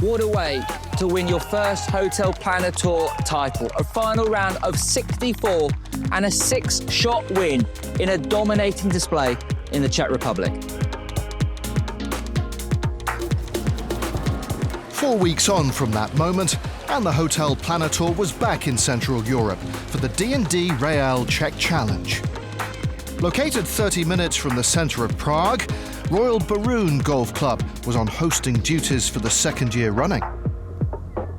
what a way to win your first HotelPlanner Tour title. A final round of 64 and a 6-shot win in a dominating display in the Czech Republic. 4 weeks on from that moment, and the HotelPlanner Tour was back in Central Europe for the D+D Real Czech Challenge. Located 30 minutes from the centre of Prague, Royal Baroun Golf Club was on hosting duties for the second year running.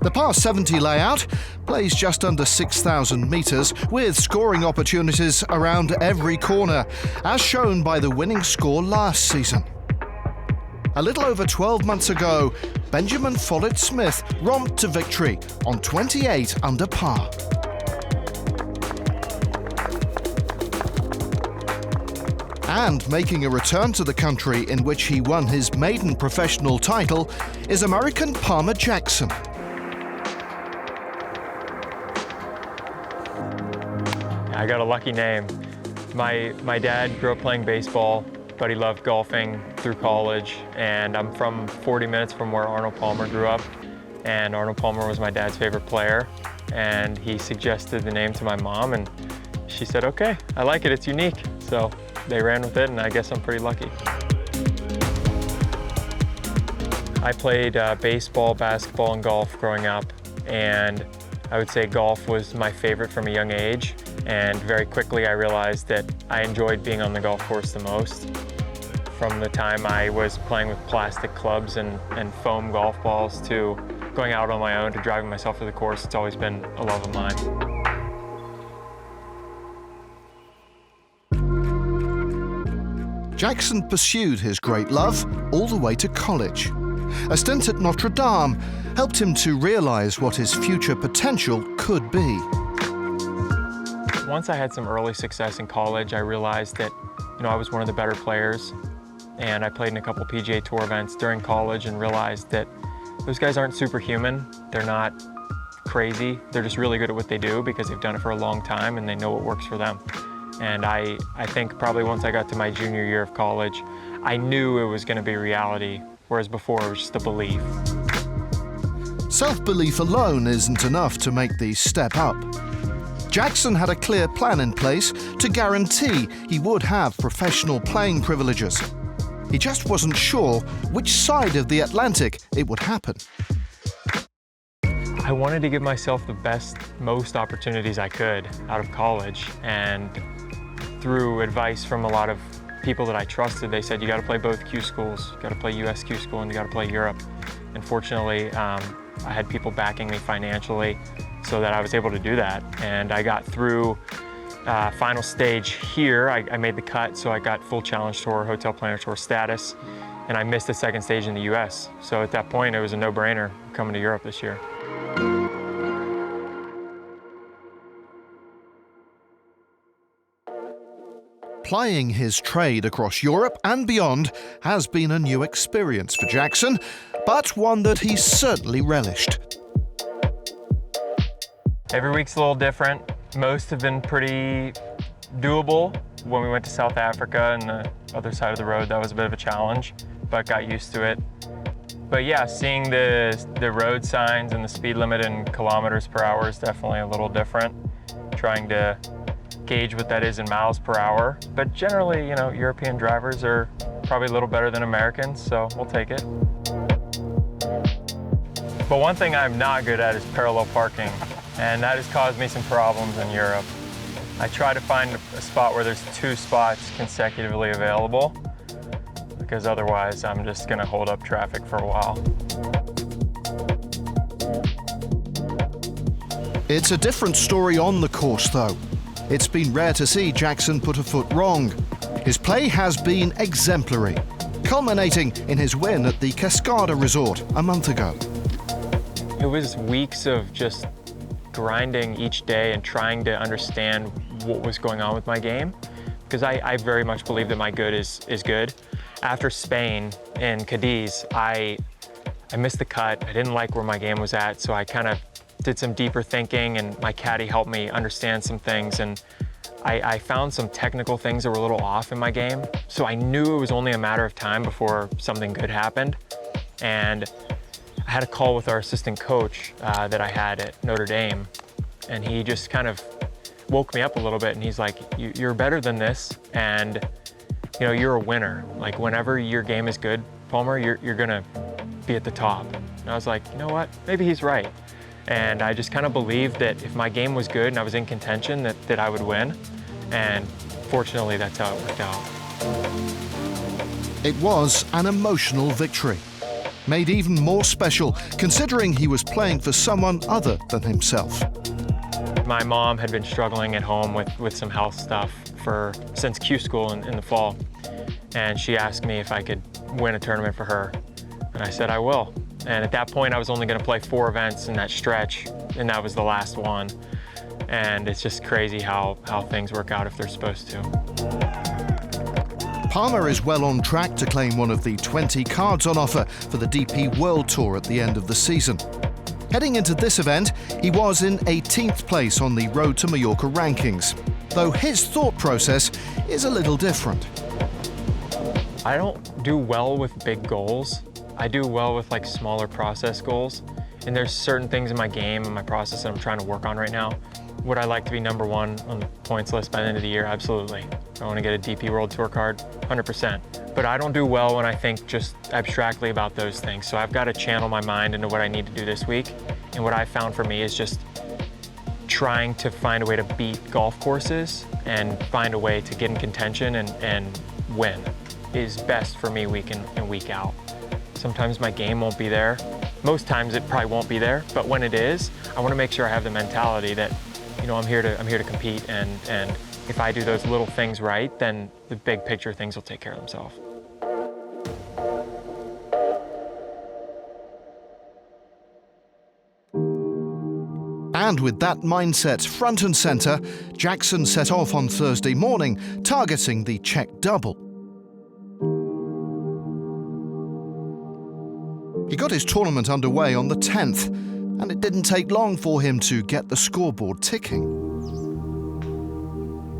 The par 70 layout plays just under 6,000 metres with scoring opportunities around every corner, as shown by the winning score last season. A little over 12 months ago, Benjamin Follett-Smith romped to victory on 28 under par. And making a return to the country in which he won his maiden professional title is American Palmer Jackson. I got a lucky name. My dad grew up playing baseball, but he loved golfing through college, and I'm from 40 minutes from where Arnold Palmer grew up, and Arnold Palmer was my dad's favorite player, and he suggested the name to my mom, and she said, okay, I like it, it's unique. So they ran with it, and I guess I'm pretty lucky. I played baseball, basketball, and golf growing up, and I would say golf was my favorite from a young age, and very quickly I realized that I enjoyed being on the golf course the most. From the time I was playing with plastic clubs and foam golf balls to going out on my own to driving myself to the course, it's always been a love of mine. Jackson pursued his great love all the way to college. A stint at Notre Dame helped him to realise what his future potential could be. Once I had some early success in college, I realized that I was one of the better players, and I played in a couple PGA Tour events during college and realized that those guys aren't superhuman. They're not crazy. They're just really good at what they do because they've done it for a long time and they know what works for them. And I think probably once I got to my junior year of college, I knew it was going to be reality, whereas before it was just a belief. Self-belief alone isn't enough to make the step up. Jackson had a clear plan in place to guarantee he would have professional playing privileges. He just wasn't sure which side of the Atlantic it would happen. I wanted to give myself the most opportunities I could out of college, and through advice from a lot of people that I trusted, they said, you gotta play both Q schools. You gotta play US Q school and you gotta play Europe. And fortunately, I had people backing me financially so that I was able to do that. And I got through final stage here. I made the cut, so I got full Challenge Tour, HotelPlanner Tour status, and I missed the second stage in the US. So at that point, it was a no-brainer coming to Europe this year. Plying his trade across Europe and beyond has been a new experience for Jackson, but one that he certainly relished. Every week's a little different. Most have been pretty doable. When we went to South Africa and the other side of the road, that was a bit of a challenge, but got used to it. But yeah, seeing the road signs and the speed limit in kilometers per hour is definitely a little different. Trying to gauge what that is in miles per hour. But generally, European drivers are probably a little better than Americans, so we'll take it. But one thing I'm not good at is parallel parking, and that has caused me some problems in Europe. I try to find a spot where there's 2 spots consecutively available, because otherwise I'm just gonna hold up traffic for a while. It's a different story on the course, though. It's been rare to see Jackson put a foot wrong. His play has been exemplary, culminating in his win at the Cascada Resort a month ago. It was weeks of just grinding each day and trying to understand what was going on with my game, because I very much believe that my good is good. After Spain in Cadiz, I missed the cut. I didn't like where my game was at, so I kind of did some deeper thinking, and my caddy helped me understand some things, and I found some technical things that were a little off in my game. So I knew it was only a matter of time before something good happened. And I had a call with our assistant coach that I had at Notre Dame, and he just kind of woke me up a little bit, and he's like, you're better than this, and you know, you're a winner. Like, whenever your game is good, Palmer, you're gonna be at the top. And I was like, you know what, maybe he's right. And I just kind of believed that if my game was good and I was in contention, that I would win. And fortunately, that's how it worked out. It was an emotional victory, made even more special considering he was playing for someone other than himself. My mom had been struggling at home with some health stuff since Q school in the fall. And she asked me if I could win a tournament for her. And I said, I will. And at that point, I was only gonna play 4 events in that stretch, and that was the last one. And it's just crazy how things work out if they're supposed to. Palmer is well on track to claim one of the 20 cards on offer for the DP World Tour at the end of the season. Heading into this event, he was in 18th place on the Road to Mallorca rankings, though his thought process is a little different. I don't do well with big goals. I do well with like smaller process goals. And there's certain things in my game and my process that I'm trying to work on right now. Would I like to be #1 on the points list by the end of the year? Absolutely. I want to get a DP World Tour card, 100%. But I don't do well when I think just abstractly about those things. So I've got to channel my mind into what I need to do this week. And what I found for me is just trying to find a way to beat golf courses and find a way to get in contention and win is best for me week in and week out. Sometimes my game won't be there. Most times it probably won't be there, but when it is, I want to make sure I have the mentality that, you know, I'm here to compete, and if I do those little things right, then the big picture things will take care of themselves. And with that mindset front and center, Jackson set off on Thursday morning, targeting the Czech double. He got his tournament underway on the 10th, and it didn't take long for him to get the scoreboard ticking.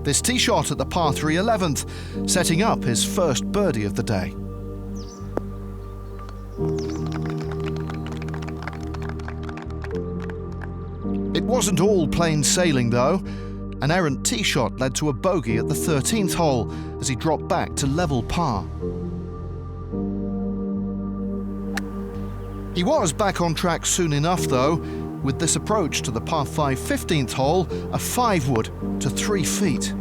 This tee shot at the par 3 11th, setting up his first birdie of the day. It wasn't all plain sailing, though. An errant tee shot led to a bogey at the 13th hole as he dropped back to level par. He was back on track soon enough, though, with this approach to the par 5 15th hole, a 5-wood to 3 feet.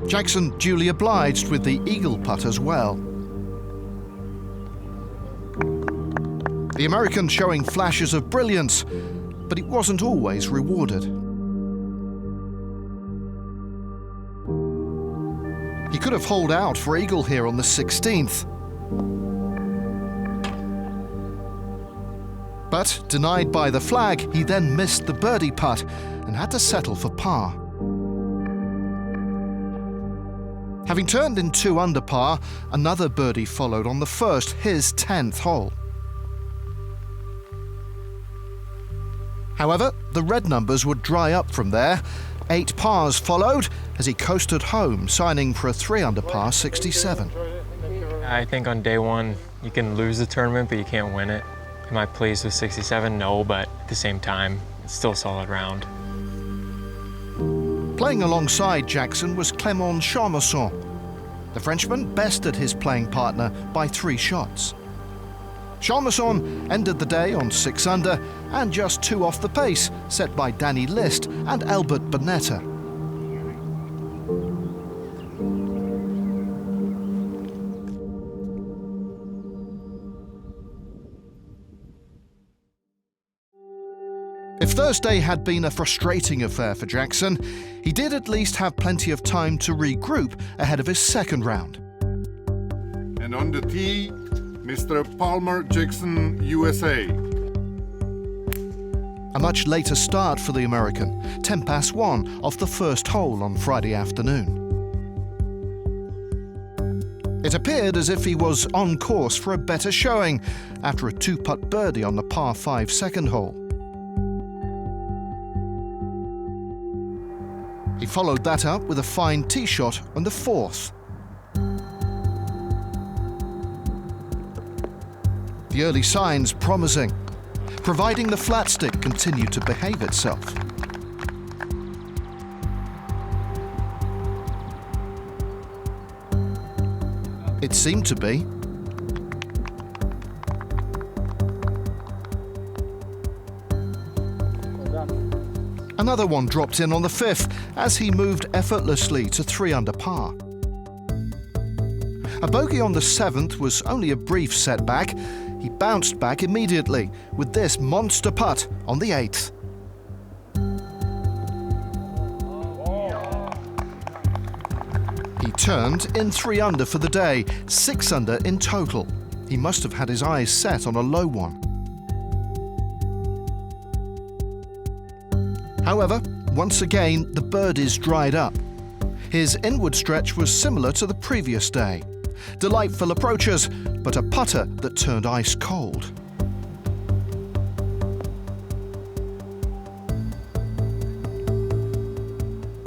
Jackson duly obliged with the eagle putt as well. The American showing flashes of brilliance, but it wasn't always rewarded. He could have holed out for eagle here on the 16th. But denied by the flag, he then missed the birdie putt and had to settle for par. Having turned in 2 under par, another birdie followed on the first, his 10th hole. However, the red numbers would dry up from there. 8 pars followed as he coasted home, signing for a 3 under par 67. I think on day one, you can lose the tournament, but you can't win it. Am I pleased with 67? No, but at the same time, it's still a solid round. Playing alongside Jackson was Clément Charmesson. The Frenchman bested his playing partner by 3 shots. Charmesson ended the day on 6 under and just 2 off the pace set by Danny List and Albert Bonetta. If Thursday had been a frustrating affair for Jackson, he did at least have plenty of time to regroup ahead of his second round. And on the tee, Mr. Palmer Jackson, USA. A much later start for the American, 10 past 1 off the first hole on Friday afternoon. It appeared as if he was on course for a better showing after a 2-putt birdie on the par 5 second hole. He followed that up with a fine tee shot on the 4th. The early signs promising, providing the flat stick continued to behave itself. It seemed to be. Another one dropped in on the fifth as he moved effortlessly to 3 under par. A bogey on the 7th was only a brief setback. He bounced back immediately with this monster putt on the 8th. He turned in 3 under for the day, 6 under in total. He must have had his eyes set on a low one. However, once again, the birdies dried up. His inward stretch was similar to the previous day. Delightful approaches, but a putter that turned ice cold.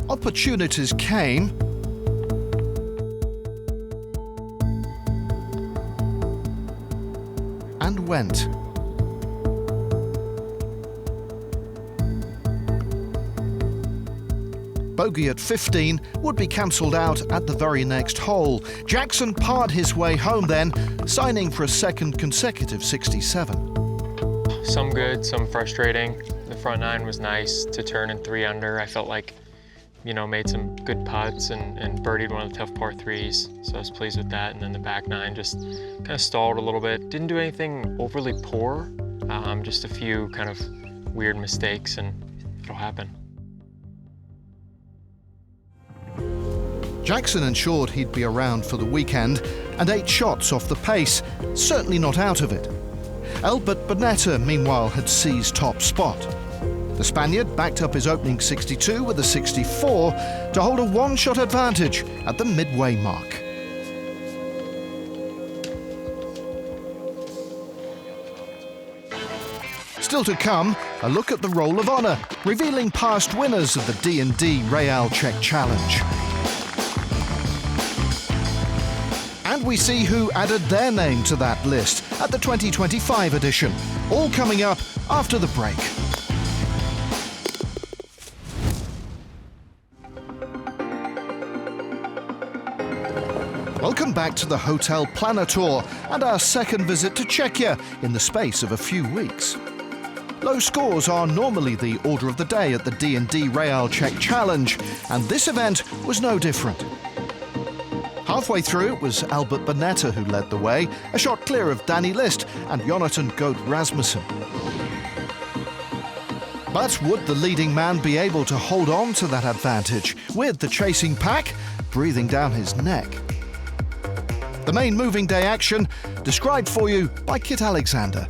Opportunities came, and went. Bogey at 15 would be cancelled out at the very next hole. Jackson parred his way home then, signing for a second consecutive 67. Some good, some frustrating. The front 9 was nice to turn in 3 under. I felt like, made some good putts and birdied one of the tough par 3s. So I was pleased with that. And then the back 9 just kind of stalled a little bit. Didn't do anything overly poor, just a few kind of weird mistakes, and it'll happen. Jackson ensured he'd be around for the weekend and 8 shots off the pace, certainly not out of it. Albert Bonetta, meanwhile, had seized top spot. The Spaniard backed up his opening 62 with a 64 to hold a 1-shot advantage at the midway mark. Still to come, a look at the Roll of Honour, revealing past winners of the D+D Real Czech Challenge. And we see who added their name to that list at the 2025 edition. All coming up after the break. Welcome back to the HotelPlanner Tour and our second visit to Czechia in the space of a few weeks. Low scores are normally the order of the day at the D+D Real Czech Challenge, and this event was no different. Halfway through, it was Albert Bonetta who led the way, a shot clear of Danny List and Jonathan Goat Rasmussen. But would the leading man be able to hold on to that advantage, with the chasing pack breathing down his neck? The main moving day action, described for you by Kit Alexander.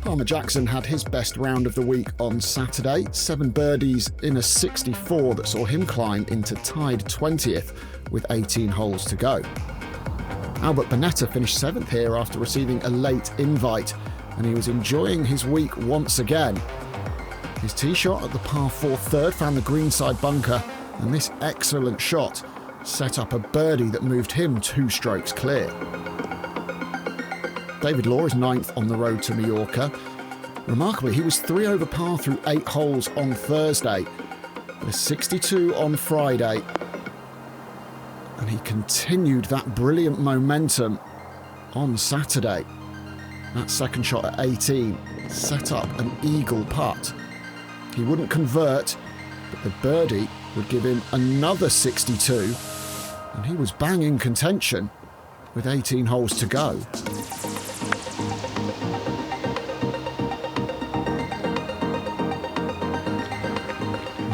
Palmer Jackson had his best round of the week on Saturday, 7 birdies in a 64 that saw him climb into tied 20th with 18 holes to go. Albert Bonetta finished 7th here after receiving a late invite, and he was enjoying his week once again. His tee shot at the par 4 third found the greenside bunker, and this excellent shot set up a birdie that moved him 2 strokes clear. David Law is 9th on the road to Mallorca. Remarkably, he was 3 over par through 8 holes on Thursday, with 62 on Friday. And he continued that brilliant momentum on Saturday. That second shot at 18 set up an eagle putt. He wouldn't convert, but the birdie would give him another 62, and he was bang in contention with 18 holes to go.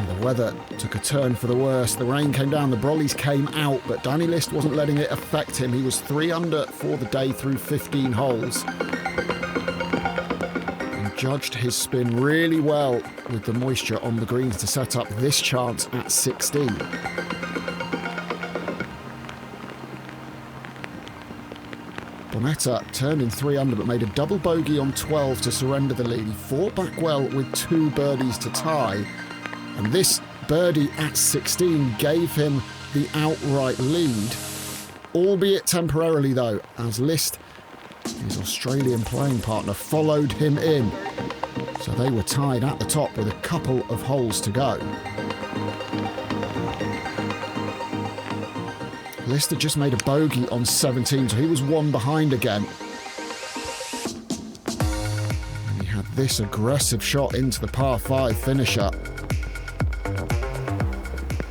The weather took a turn for the worse. The rain came down, the brollies came out, but Danny List wasn't letting it affect him. He was 3 under for the day through 15 holes. And judged his spin really well with the moisture on the greens to set up this chance at 16. Bonetta turned in 3 under but made a double bogey on 12 to surrender the lead. He fought back well with 2 birdies to tie, and this birdie at 16 gave him the outright lead. albeit temporarily though, as List, his Australian playing partner, followed him in. So they were tied at the top with a couple of holes to go. List had just made a bogey on 17, so he was one behind again. And he had this aggressive shot into the par 5 finisher.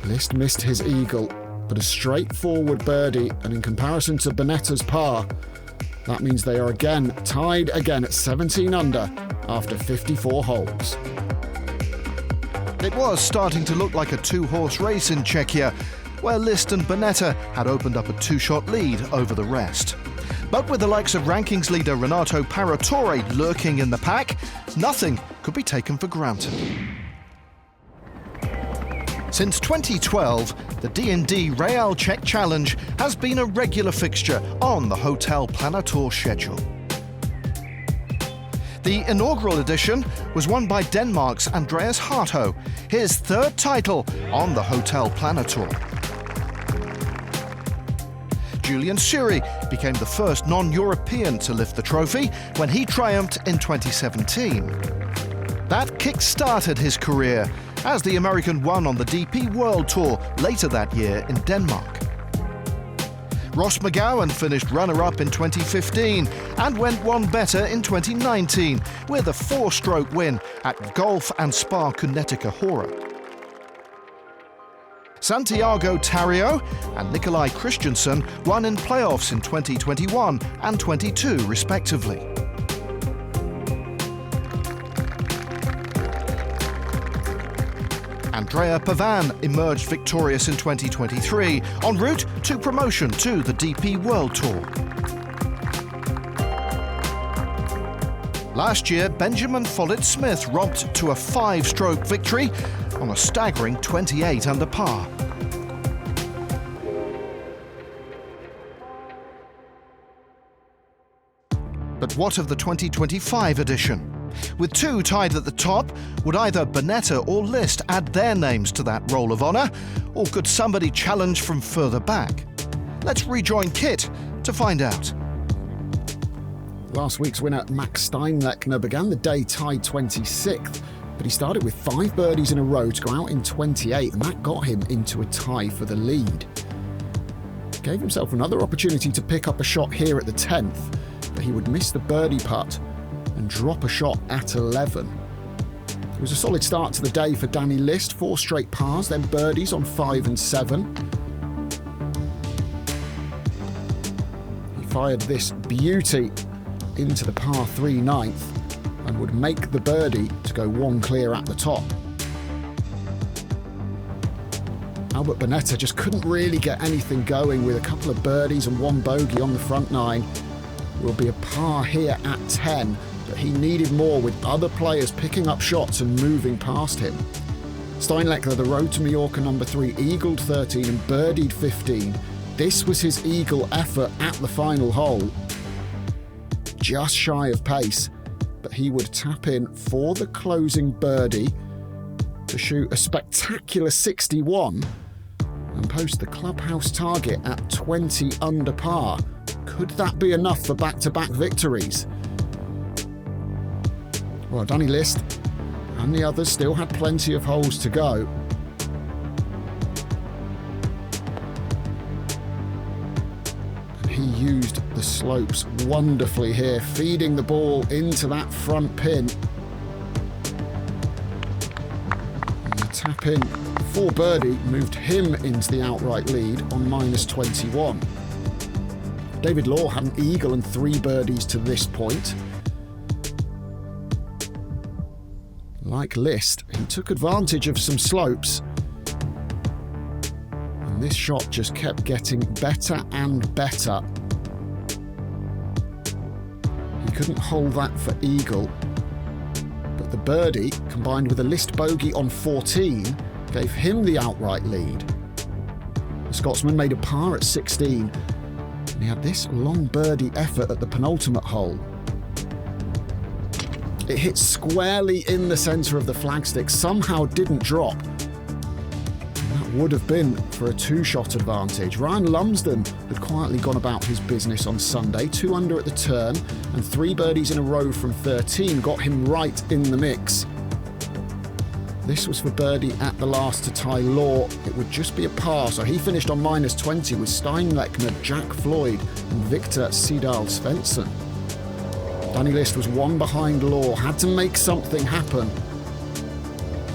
List missed his eagle, but a straightforward birdie, and in comparison to Bonetta's par, that means they are again tied again at 17 under after 54 holes. It was starting to look like a two-horse race in Czechia, where List and Bonetta had opened up a two-shot lead over the rest. But with the likes of rankings leader Renato Paratore lurking in the pack, nothing could be taken for granted. Since 2012, the D+D Real Czech Challenge has been a regular fixture on the HotelPlanner Tour schedule. The inaugural edition was won by Denmark's Andreas Harto, his third title on the HotelPlanner Tour. Julian Suri became the first non-European to lift the trophy when he triumphed in 2017. That kick-started his career, as the American won on the DP World Tour later that year in Denmark. Ross McGowan finished runner-up in 2015 and went one better in 2019 with a 4-stroke win at Golf and Spa Connecticut Hora. Santiago Tarrio and Nikolai Christensen won in playoffs in 2021 and 22 respectively. Andrea Pavan emerged victorious in 2023 en route to promotion to the DP World Tour. Last year, Benjamin Follett-Smith romped to a 5-stroke victory on a staggering 28 under par. But what of the 2025 edition? With two tied at the top, would either Bonetta or List add their names to that roll of honour, or could somebody challenge from further back? Let's rejoin Kit to find out. Last week's winner, Max Steinlechner, began the day tied 26th, but he started with 5 birdies in a row to go out in 28, and that got him into a tie for the lead. Gave himself another opportunity to pick up a shot here at the 10th, but he would miss the birdie putt and drop a shot at 11. It was a solid start to the day for Danny List, 4 straight pars, then birdies on 5 and 7. He fired this beauty into the par 3 ninth and would make the birdie to go 1 clear at the top. Albert Bonetta just couldn't really get anything going with a couple of birdies and 1 bogey on the front 9. It will be a par here at 10, but he needed more with other players picking up shots and moving past him. Steinlechner, the road to Mallorca number 3, eagled 13 and birdied 15. This was his eagle effort at the final hole. Just shy of pace, but he would tap in for the closing birdie to shoot a spectacular 61 and post the clubhouse target at 20 under par. Could that be enough for back-to-back victories? Well, Danny List and the others still had plenty of holes to go. And he used the slopes wonderfully here, feeding the ball into that front pin. And the tap in for birdie moved him into the outright lead on -21. David Law had an eagle and 3 birdies to this point. Like List, he took advantage of some slopes, and this shot just kept getting better and better. He couldn't hold that for eagle, but the birdie, combined with a List bogey on 14, gave him the outright lead. The Scotsman made a par at 16, and he had this long birdie effort at the penultimate hole. It hit squarely in the centre of the flagstick, somehow didn't drop. And that would have been for a 2-shot advantage. Ryan Lumsden had quietly gone about his business on Sunday, 2 under at the turn, and 3 birdies in a row from 13 got him right in the mix. This was for birdie at the last to tie Law. It would just be a par, so he finished on -20 with Steinlechner, Jack Floyd and Victor Sidal Svensson. Danny List was 1 behind Law, had to make something happen,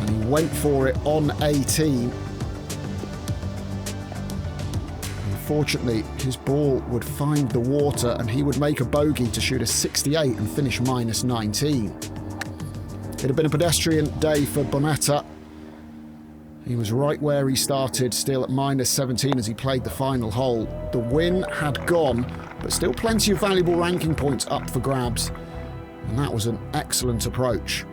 and he went for it on 18. Unfortunately, his ball would find the water and he would make a bogey to shoot a 68 and finish -19. It had been a pedestrian day for Bonetta. He was right where he started, still at -17 as he played the final hole. The win had gone, but still plenty of valuable ranking points up for grabs, and that was an excellent approach.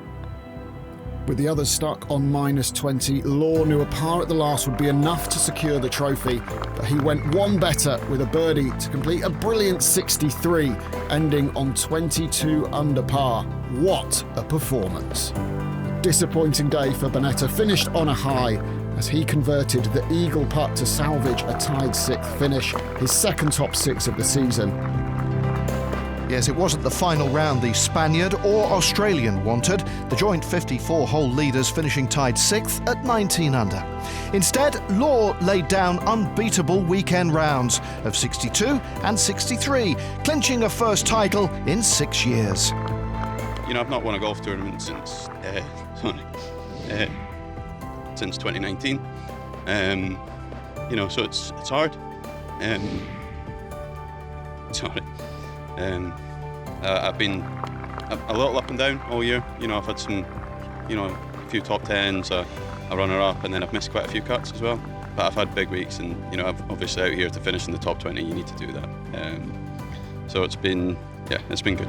With the others stuck on -20, Law knew a par at the last would be enough to secure the trophy, but he went 1 better with a birdie to complete a brilliant 63, ending on 22 under par. What a performance. A disappointing day for Bonetta, finished on a high as he converted the eagle putt to salvage a tied 6th finish, his 2nd top 6 of the season. Yes, it wasn't the final round the Spaniard or Australian wanted, the joint 54-hole leaders finishing tied 6th at 19 under. Instead, Law laid down unbeatable weekend rounds of 62 and 63, clinching a first title in 6 years. You know, I've not won a golf tournament since 2019. You know, so it's hard. Sorry. I've been a little up and down all year. You know, I've had some, you know, a few top 10s, a runner-up, and then I've missed quite a few cuts as well. But I've had big weeks, and you know, I've obviously out here to finish in the top 20. You need to do that. So it's been good.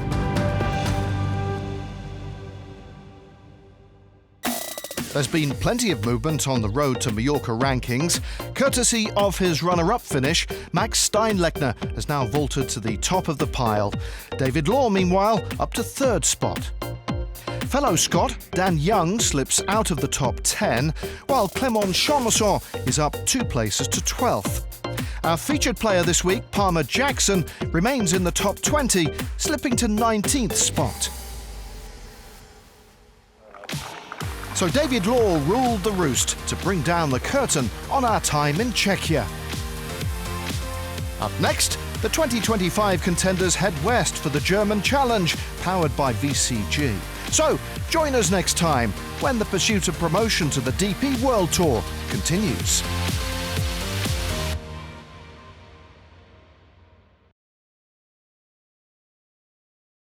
There's been plenty of movement on the road to Mallorca rankings. Courtesy of his runner-up finish, Max Steinlechner has now vaulted to the top of the pile. David Law, meanwhile, up to 3rd spot. Fellow Scot Dan Young slips out of the top 10, while Clément Chamoisson is up 2 places to 12th. Our featured player this week, Palmer Jackson, remains in the top 20, slipping to 19th spot. So David Law ruled the roost to bring down the curtain on our time in Czechia. Up next, the 2025 contenders head west for the German Challenge, powered by VCG. So join us next time when the pursuit of promotion to the DP World Tour continues.